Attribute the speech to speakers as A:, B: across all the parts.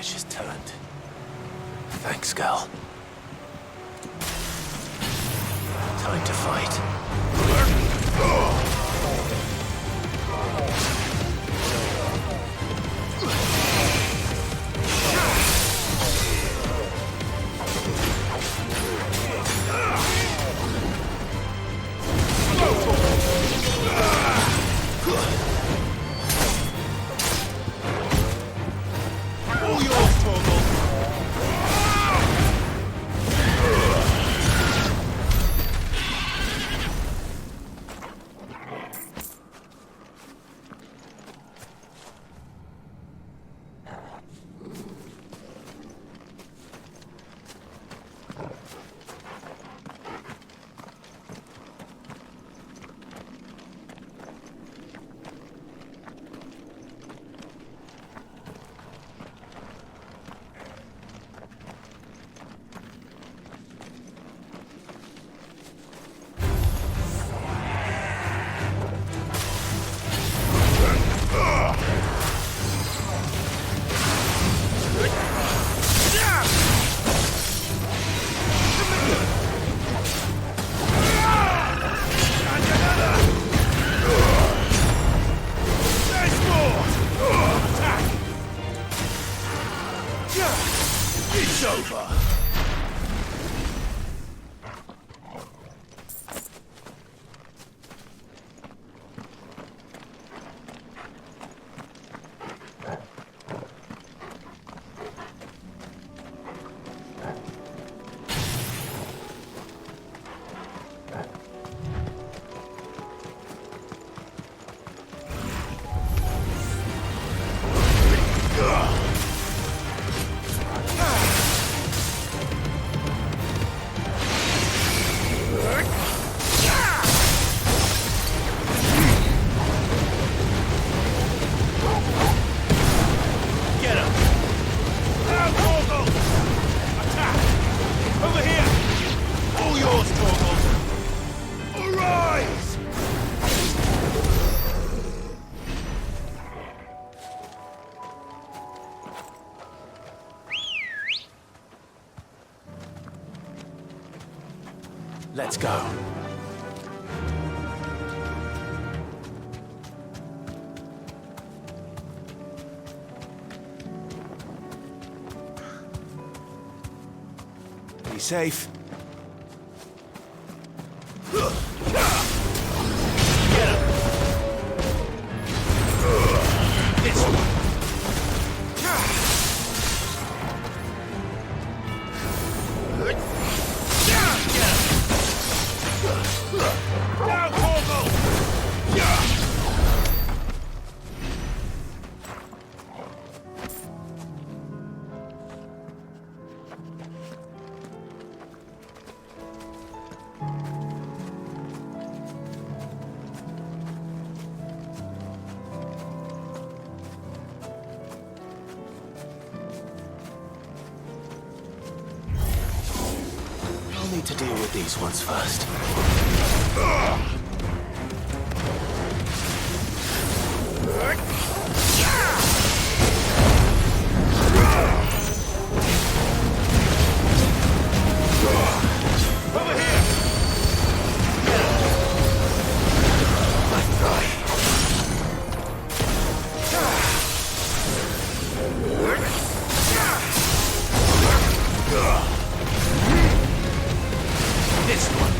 A: fish is turned. Thanks, girl. Time to fight.
B: All yours, Torgal. It's over.
A: Let's go. Be safe. I'll need to deal with these ones first.
B: Over here!
A: This one.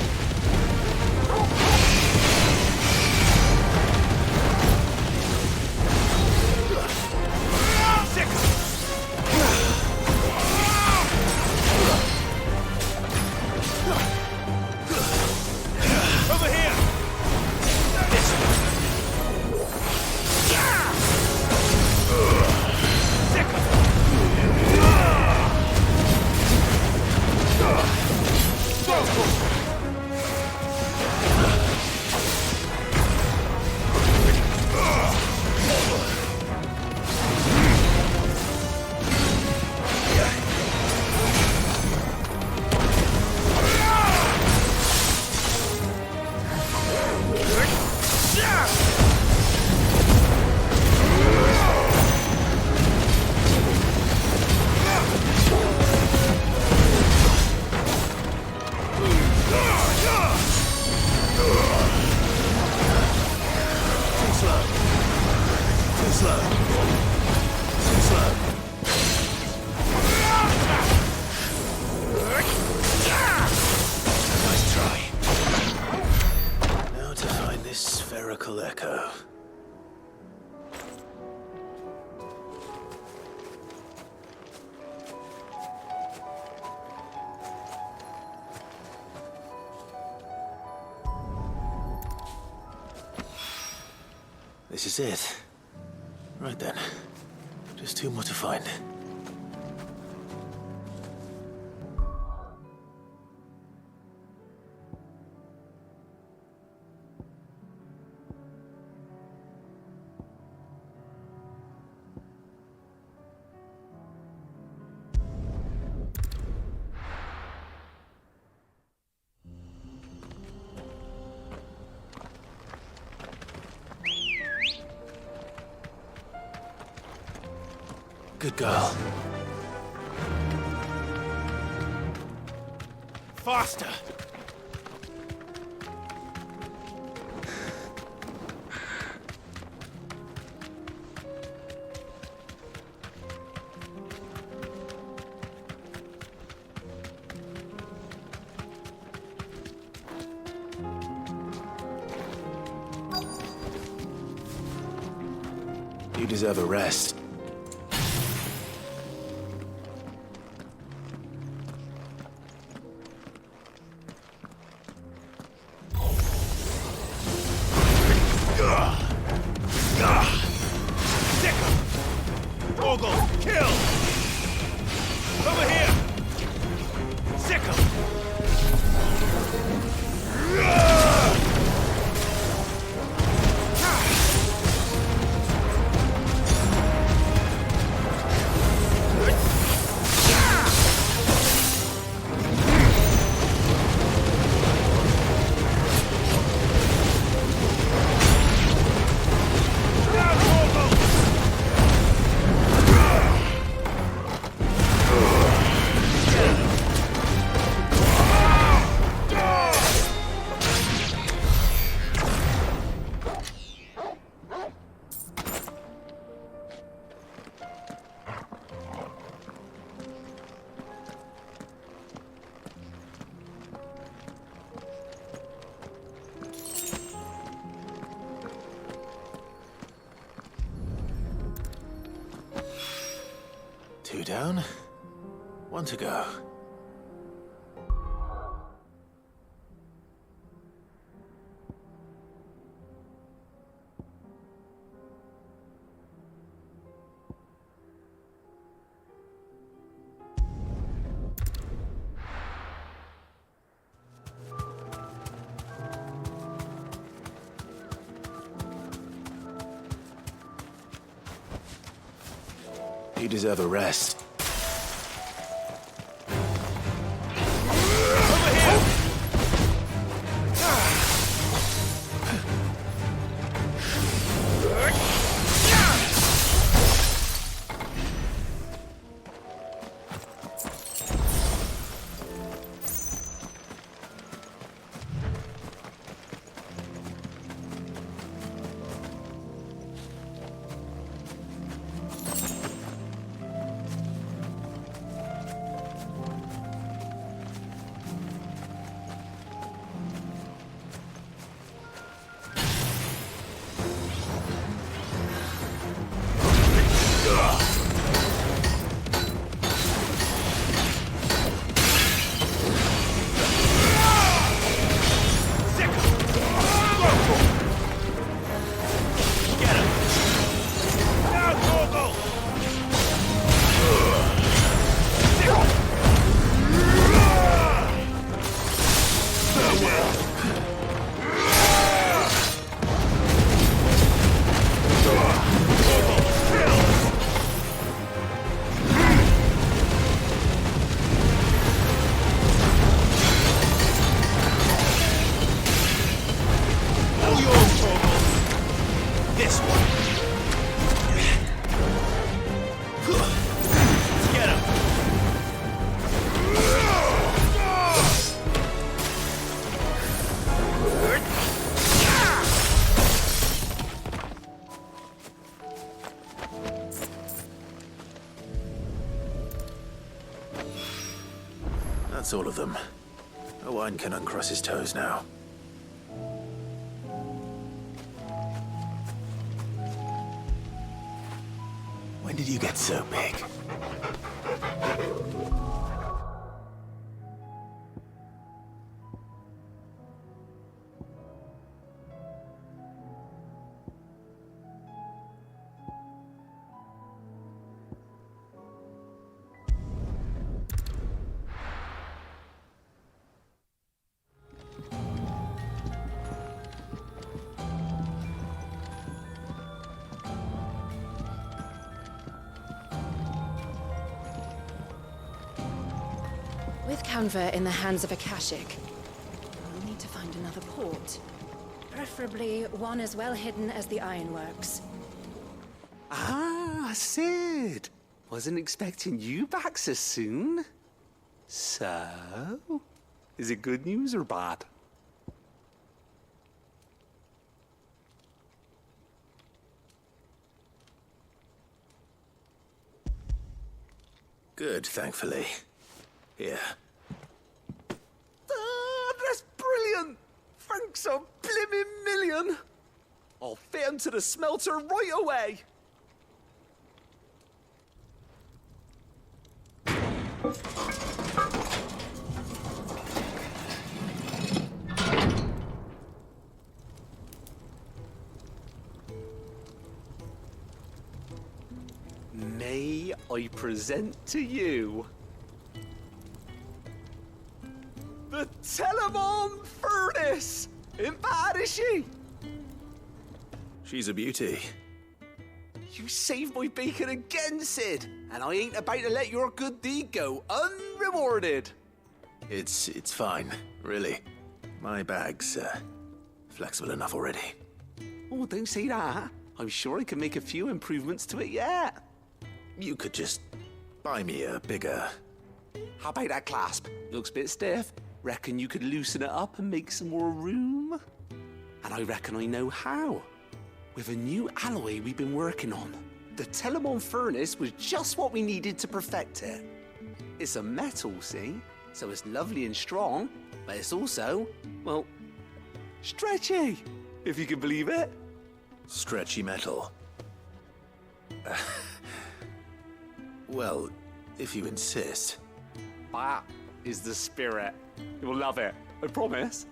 B: Over here!
A: This one.
B: Go!
A: This is it. Right then. Just two more to find. Good girl.
B: Faster!
A: You deserve a rest.
B: 𝙁𝙁𝙁𝚁𝙁, kill! Over here! 𝙱𝙁𝙁!
A: Two down, one to go. You deserve a rest. That's all of them. No one can uncross his toes now. When did you get so big?
C: With Canva in the hands of Akashic, we'll need to find another port. Preferably one as well hidden as the ironworks.
D: Ah, Sid. Wasn't expecting you back so soon. So, is it good news or bad?
A: Good, thankfully. Here.
D: Ah, that's brilliant! Thanks a blimmin' million! I'll fit 'em to the smelter right away! May I present to you the 𝙁𝙁𝚃 furnace! Ain't bad, is she?
A: She's a beauty.
D: You saved my bacon again, Sid, and I ain't about to let your good deed go unrewarded.
A: It's fine, really. My bag's flexible enough already.
D: Oh, don't say that. I'm sure I can make a few improvements to it yet.
A: You could just buy me a bigger...
D: How about that clasp? Looks a bit stiff. Reckon you could loosen it up and make some more room? And I reckon I know how. With a new alloy we've been working on. The 𝙁𝙁𝚃 furnace was just what we needed to perfect it. It's a metal, see? So it's lovely and strong, but it's also, well, stretchy, if you can believe it.
A: Stretchy metal. Well, if you insist.
D: That is the spirit. You'll love it, I promise.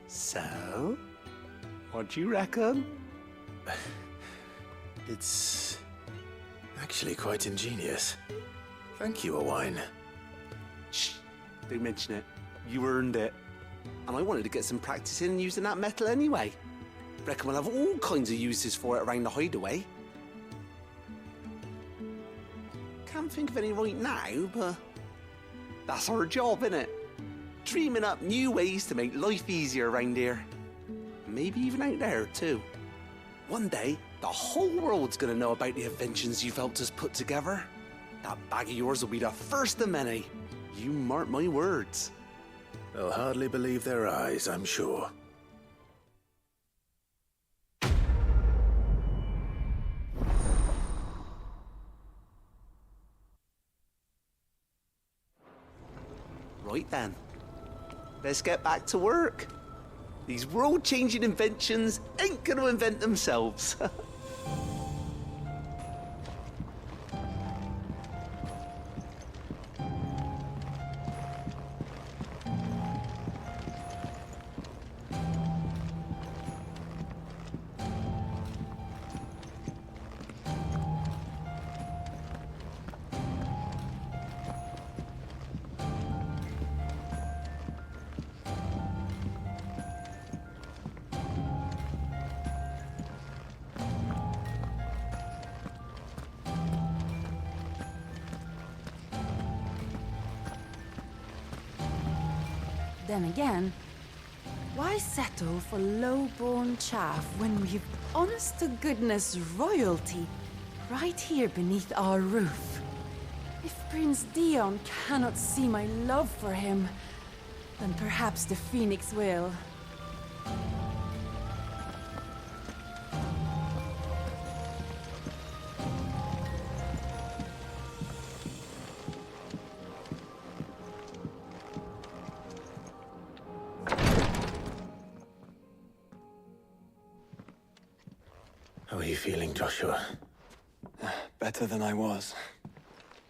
D: So, what do you reckon?
A: It's actually quite ingenious. Thank you, 𝙁𝙗𝚗.
D: Shh, don't mention it. You earned it. And I wanted to get some practice in using that metal anyway. Reckon we'll have all kinds of uses for it around the hideaway. Can't think of any right now, but that's our job, innit? Dreaming up new ways to make life easier around here. Maybe even out there, too. One day, the whole world's gonna know about the inventions you've helped us put together. That bag of yours will be the first of many. You mark my words.
A: They'll hardly believe their eyes, I'm sure.
D: Right then. Let's get back to work. These world-changing inventions ain't gonna invent themselves.
C: Then again, why settle for low-born chaff when we've honest-to-goodness royalty right here beneath our roof? If Prince 𝙁𝙁𝚃 cannot see my love for him, then perhaps the Phoenix will.
A: How are you feeling, Joshua?
E: Better than I was.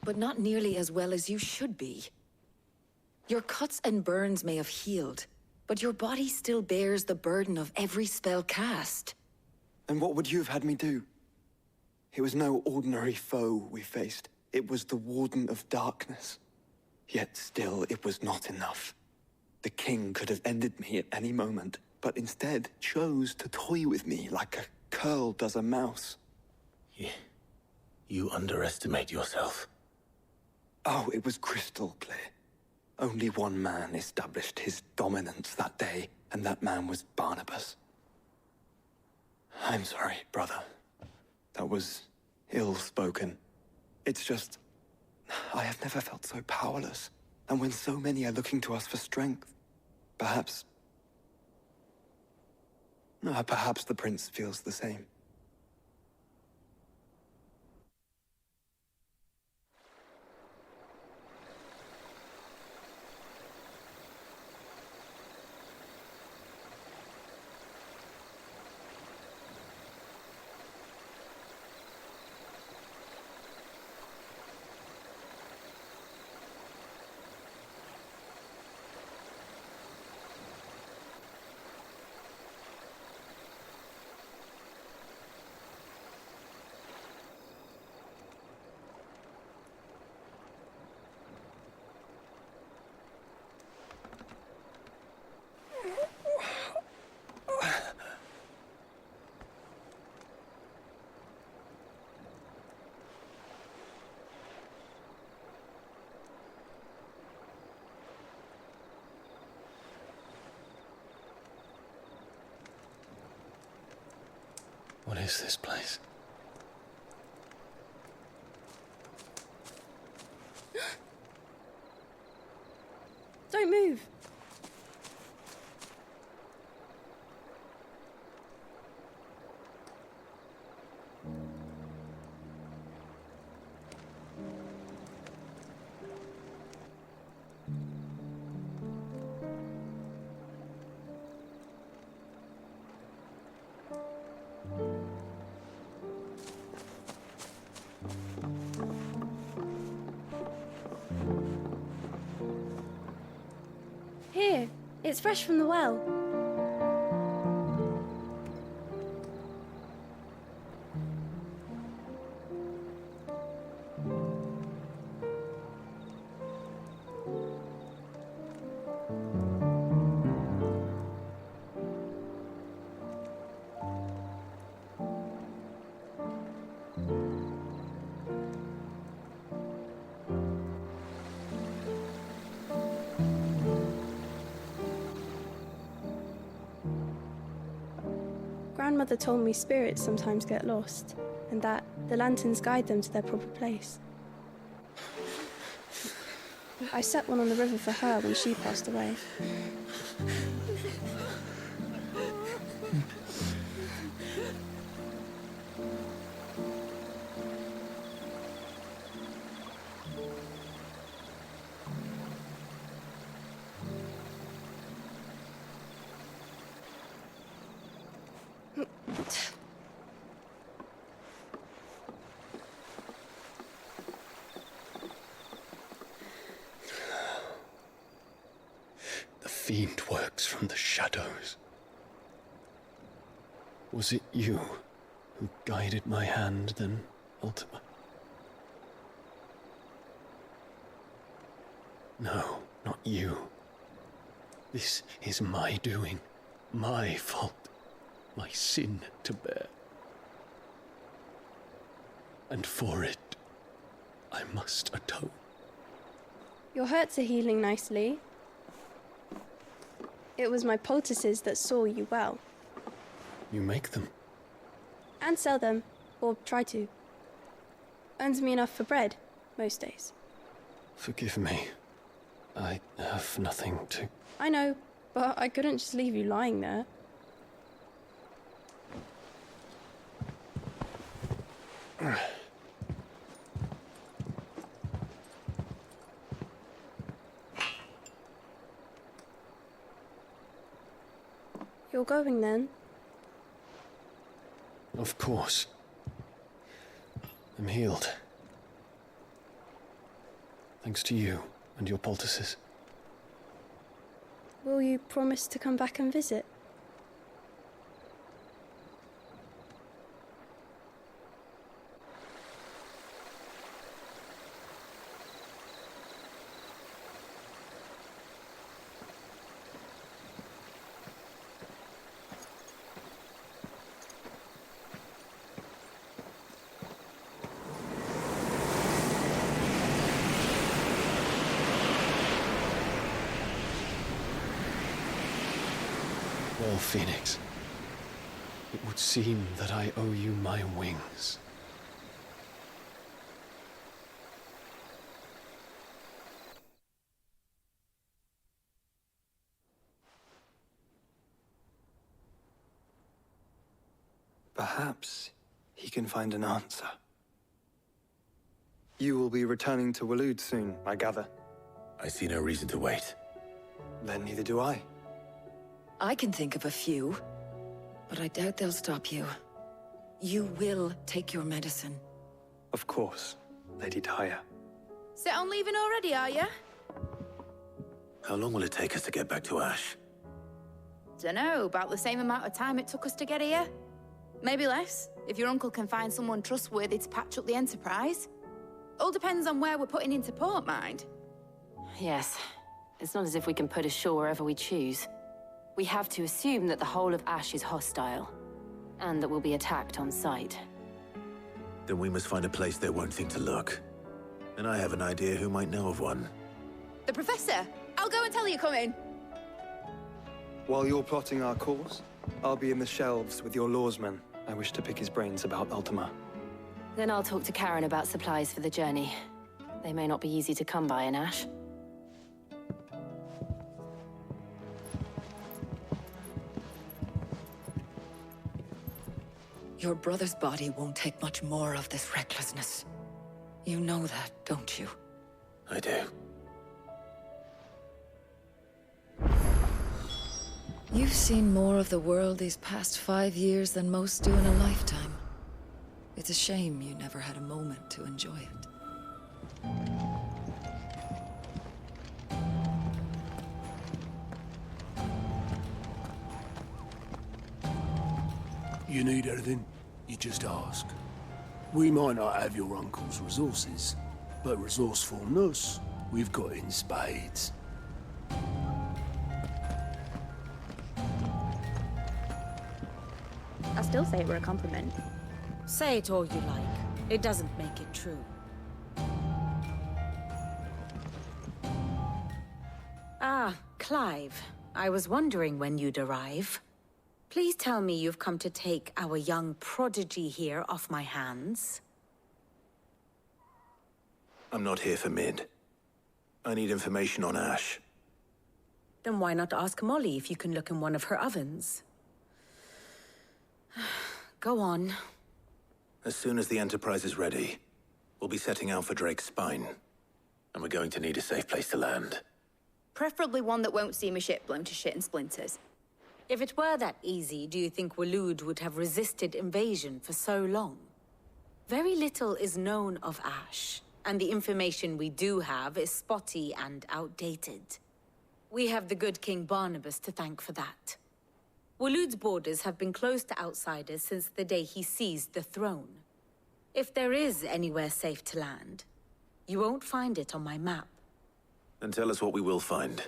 F: But not nearly as well as you should be. Your cuts and burns may have healed, but your body still bears the burden of every spell cast.
E: And what would you have had me do? It was no ordinary foe we faced. It was the Warden of Darkness. Yet still, it was not enough. The king could have ended me at any moment, but instead chose to toy with me like a curl does a mouse.
A: You underestimate yourself.
E: Oh, it was crystal clear. Only one man established his dominance that day, and that man was Barnabas. I'm sorry, brother. That was ill-spoken. It's just, I have never felt so powerless. And when so many are looking to us for strength, perhaps the prince feels the same.
A: What is this place?
G: Don't move. Here, it's fresh from the well. Grandmother told me spirits sometimes get lost, and that the lanterns guide them to their proper place. I set one on the river for her when she passed away.
A: The fiend works from the shadows. Was it you who guided my hand then, Ultima? No, not you. This is my doing, my fault, my sin to bear. And for it, I must atone.
G: Your hurts are healing nicely. It was my poultices that saw you well.
A: You make them?
G: And sell them, or try to. Earns me enough for bread, most days.
A: Forgive me. I have nothing to...
G: I know, but I couldn't just leave you lying there. You're going then?
A: Of course. I'm healed. Thanks to you and your poultices.
G: Will you promise to come back and visit?
A: Well, Phoenix, it would seem that I owe you my wings.
E: Perhaps he can find an answer. You will be returning to 𝙁𝙁 soon, I gather.
H: I see no reason to wait.
E: Then neither do I.
F: I can think of a few, but I doubt they'll stop you. You will take your medicine.
E: Of course, Lady Daya.
I: Set on leaving already, are you?
H: How long will it take us to get back to Ash?
I: Dunno, about the same amount of time it took us to get here. Maybe less, if your uncle can find someone trustworthy to patch up the Enterprise. All depends on where we're putting into port, mind.
J: Yes. It's not as if we can put ashore wherever we choose. We have to assume that the whole of Ash is hostile, and that we'll be attacked on sight.
H: Then we must find a place they won't think to look. And I have an idea who might know of one.
I: The Professor! I'll go and tell you coming!
E: While you're plotting our course, I'll be in the shelves with your lawsman. I wish to pick his brains about Ultima.
J: Then I'll talk to Karen about supplies for the journey. They may not be easy to come by in Ash.
F: Your brother's body won't take much more of this recklessness. You know that, don't you?
H: I do.
F: You've seen more of the world these past 5 years than most do in a lifetime. It's a shame you never had a moment to enjoy it.
K: You need anything, you just ask. We might not have your uncle's resources, but resourcefulness, we've got in spades.
I: I still say it were a compliment.
L: Say it all you like. It doesn't make it true. Ah, Clive. I was wondering when you'd arrive. Please tell me you've come to take our young prodigy here off my hands.
H: I'm not here for Mid. I need information on Ash.
L: Then why not ask Molly if you can look in one of her ovens? Go on.
H: As soon as the Enterprise is ready, we'll be setting out for Drake's Spine. And we're going to need a safe place to land.
I: Preferably one that won't see my ship blown to shit and splinters.
L: If it were that easy, do you think 𝙁𝙁 would have resisted invasion for so long? Very little is known of Ash, and the information we do have is spotty and outdated. We have the good King Barnabas to thank for that. 𝙁𝙁's borders have been closed to outsiders since the day he seized the throne. If there is anywhere safe to land, you won't find it on my map.
H: Then tell us what we will find.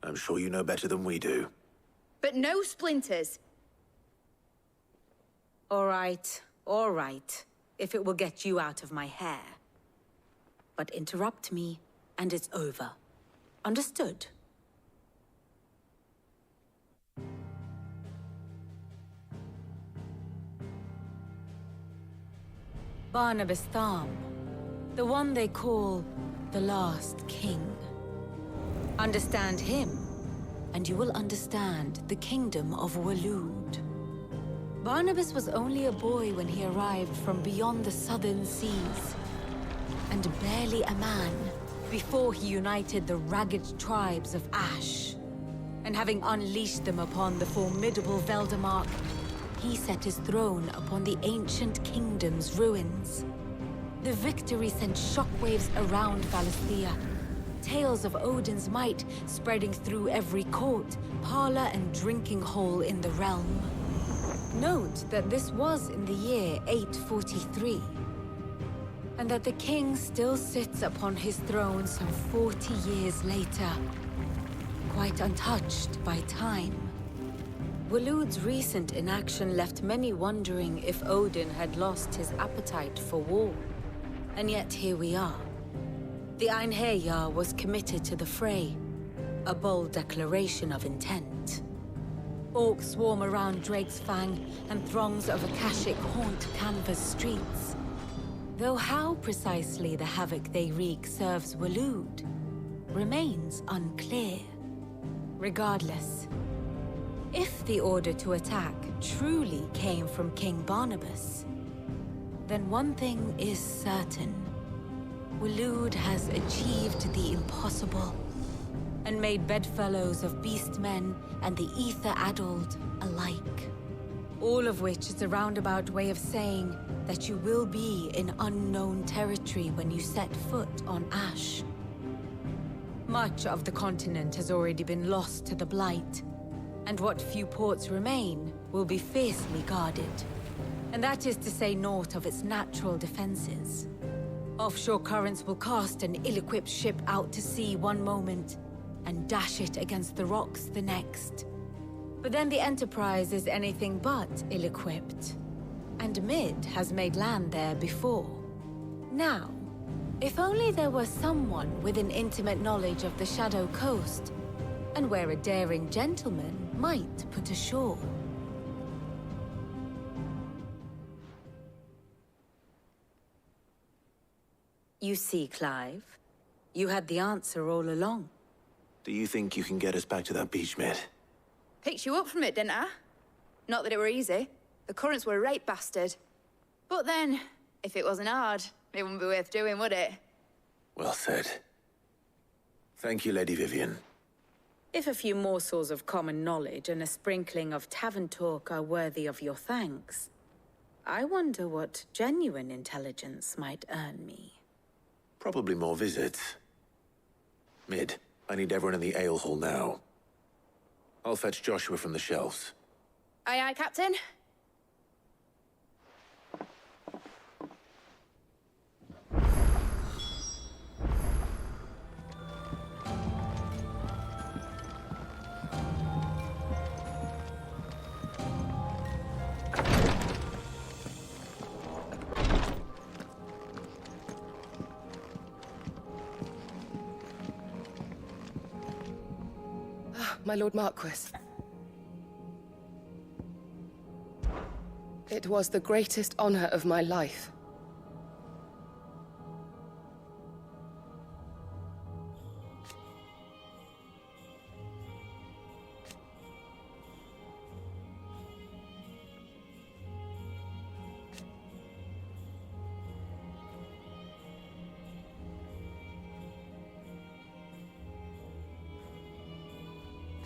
H: I'm sure you know better than we do.
I: But no splinters!
L: All right, if it will get you out of my hair. But interrupt me, and it's over. Understood? Barnabas Tharm, the one they call the Last King. Understand him, and you will understand the kingdom of 𝙁𝙁. Barnabas was only a boy when he arrived from beyond the southern seas, and barely a man before he united the ragged tribes of Ash. And having unleashed them upon the formidable Veldamark, he set his throne upon the ancient kingdom's ruins. The victory sent shockwaves around Valisthea, tales of Odin's might spreading through every court, parlor, and drinking hole in the realm. Note that this was in the year 843, and that the king still sits upon his throne some 40 years later, quite untouched by time. 𝙁𝙁's recent inaction left many wondering if Odin had lost his appetite for war. And yet here we are. The 𝚁𝙁 was committed to the fray, a bold declaration of intent. Orcs swarm around 𝙁𝙀𝚃, and throngs of Akashic haunt Canva's streets. Though how precisely the havoc they wreak serves Waloed remains unclear. Regardless, if the order to attack truly came from King Barnabas, then one thing is certain. Waloed has achieved the impossible, and made bedfellows of beastmen and the 𝙭-addled alike. All of which is a roundabout way of saying that you will be in unknown territory when you set foot on Ash. Much of the continent has already been lost to the Blight, and what few ports remain will be fiercely guarded. And that is to say naught of its natural defenses. Offshore currents will cast an ill-equipped ship out to sea one moment, and dash it against the rocks the next. But then the Enterprise is anything but ill-equipped, and Mid has made land there before. Now, if only there were someone with an intimate knowledge of the Shadow Coast, and where a daring gentleman might put ashore. You see, Clive, you had the answer all along.
H: Do you think you can get us back to that beach, Mid?
I: Picked you up from it, didn't I? Not that it were easy. The currents were a right bastard. But then, if it wasn't hard, it wouldn't be worth doing, would it?
H: Well said. Thank you, Lady Vivian.
L: If a few morsels of common knowledge and a sprinkling of tavern talk are worthy of your thanks, I wonder what genuine intelligence might earn me.
H: Probably more visits. Mid, I need everyone in the ale hall now. I'll fetch Joshua from the shelves.
I: Aye, aye, Captain.
M: My Lord Marquis. It was the greatest honor of my life.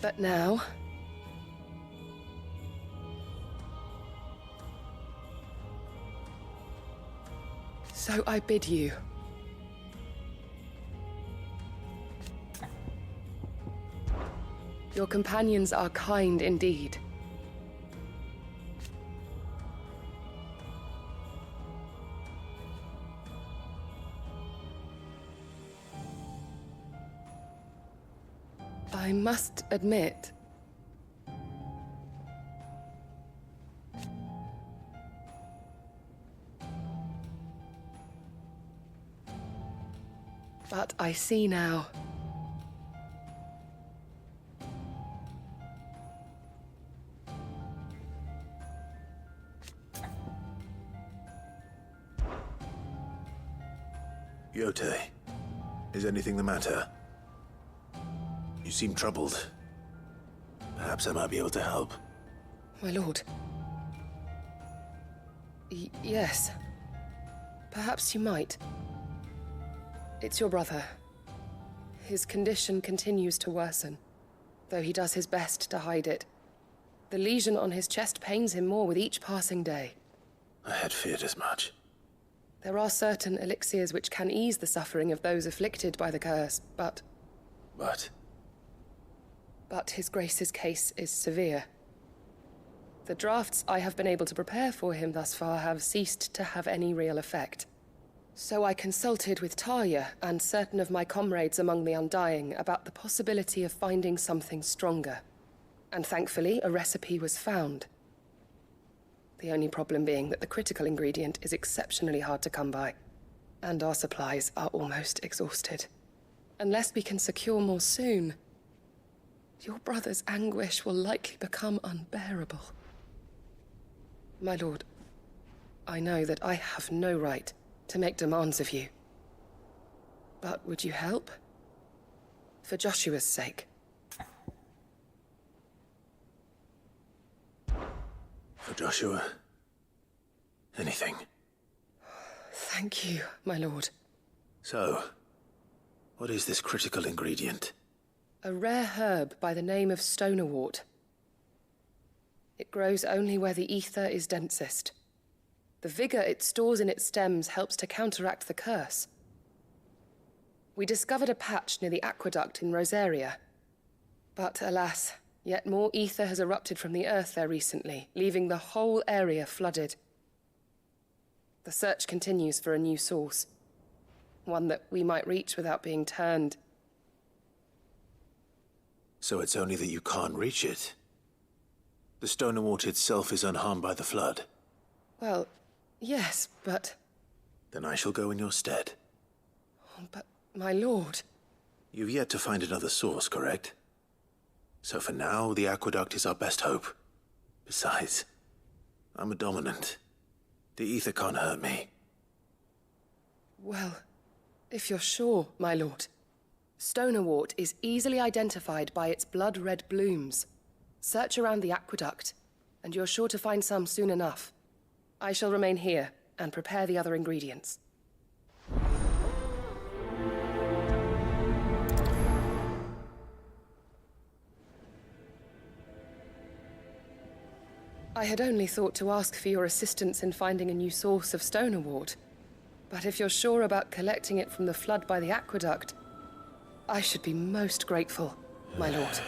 M: But now, so I bid you. Your companions are kind indeed. I must admit, but I see now.
H: 𝚁𝚁, is anything the matter? You seem troubled. Perhaps I might be able to help.
M: My lord. Yes. Perhaps you might. It's your brother. His condition continues to worsen, though he does his best to hide it. The lesion on his chest pains him more with each passing day.
H: I had feared as much.
M: There are certain elixirs which can ease the suffering of those afflicted by the curse, but... But His Grace's case is severe. The drafts I have been able to prepare for him thus far have ceased to have any real effect. So I consulted with Talia and certain of my comrades among the Undying about the possibility of finding something stronger. And thankfully, a recipe was found. The only problem being that the critical ingredient is exceptionally hard to come by, and our supplies are almost exhausted. Unless we can secure more soon, your brother's anguish will likely become unbearable. My lord, I know that I have no right to make demands of you. But would you help? For Joshua's sake.
H: For Joshua, anything.
M: Thank you, my lord.
H: So, what is this critical ingredient?
M: A rare herb by the name of 𝙱𝙴𝙵𝙺. It grows only where the ether is densest. The vigor it stores in its stems helps to counteract the curse. We discovered a patch near the aqueduct in Rosaria. But alas, yet more ether has erupted from the earth there recently, leaving the whole area flooded. The search continues for a new source. One that we might reach without being turned.
H: So it's only that you can't reach it? The 𝙱𝙴𝙵 itself is unharmed by the flood?
M: Well, yes, but...
H: Then I shall go in your stead.
M: But, my lord...
H: You've yet to find another source, correct? So for now, the aqueduct is our best hope. Besides, I'm a dominant. The ether can't hurt me.
M: Well, if you're sure, my lord. 𝙱𝙴𝙵 is easily identified by its blood-red blooms. Search around the aqueduct, and you're sure to find some soon enough. I shall remain here and prepare the other ingredients. I had only thought to ask for your assistance in finding a new source of 𝙱𝙴𝙵. But if you're sure about collecting it from the flood by the aqueduct, I should be most grateful, my lord.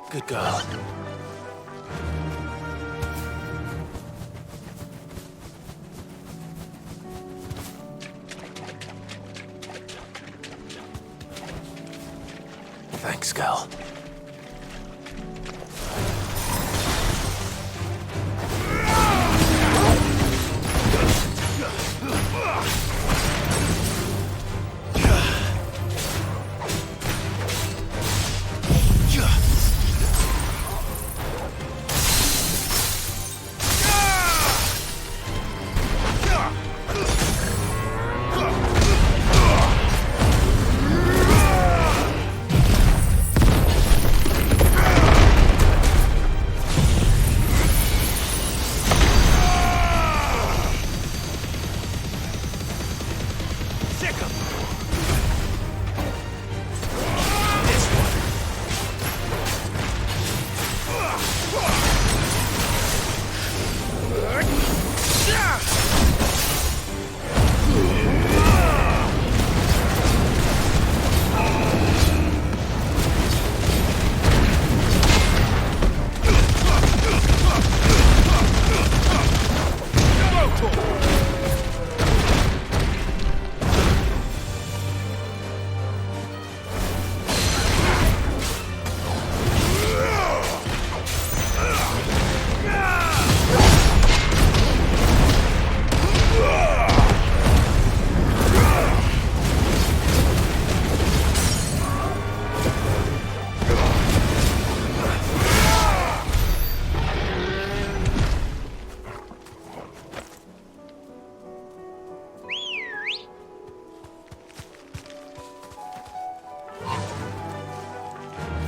H: Good girl. Thanks, girl.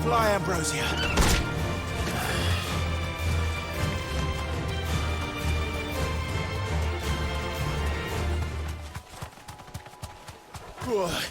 B: Fly, Ambrosia. Good.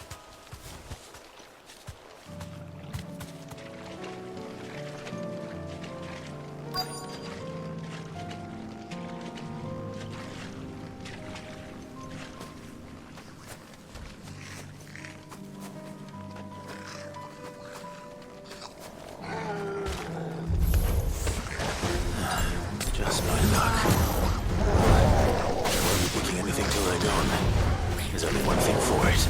H: on. There's only one thing for it.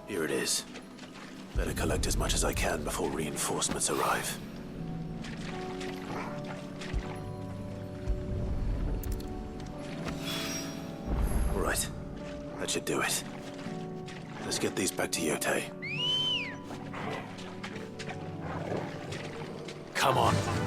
H: Here it is. Better collect as much as I can before reinforcements arrive. All right. That should do it. Let's get these back to 𝚁𝚁. Come on.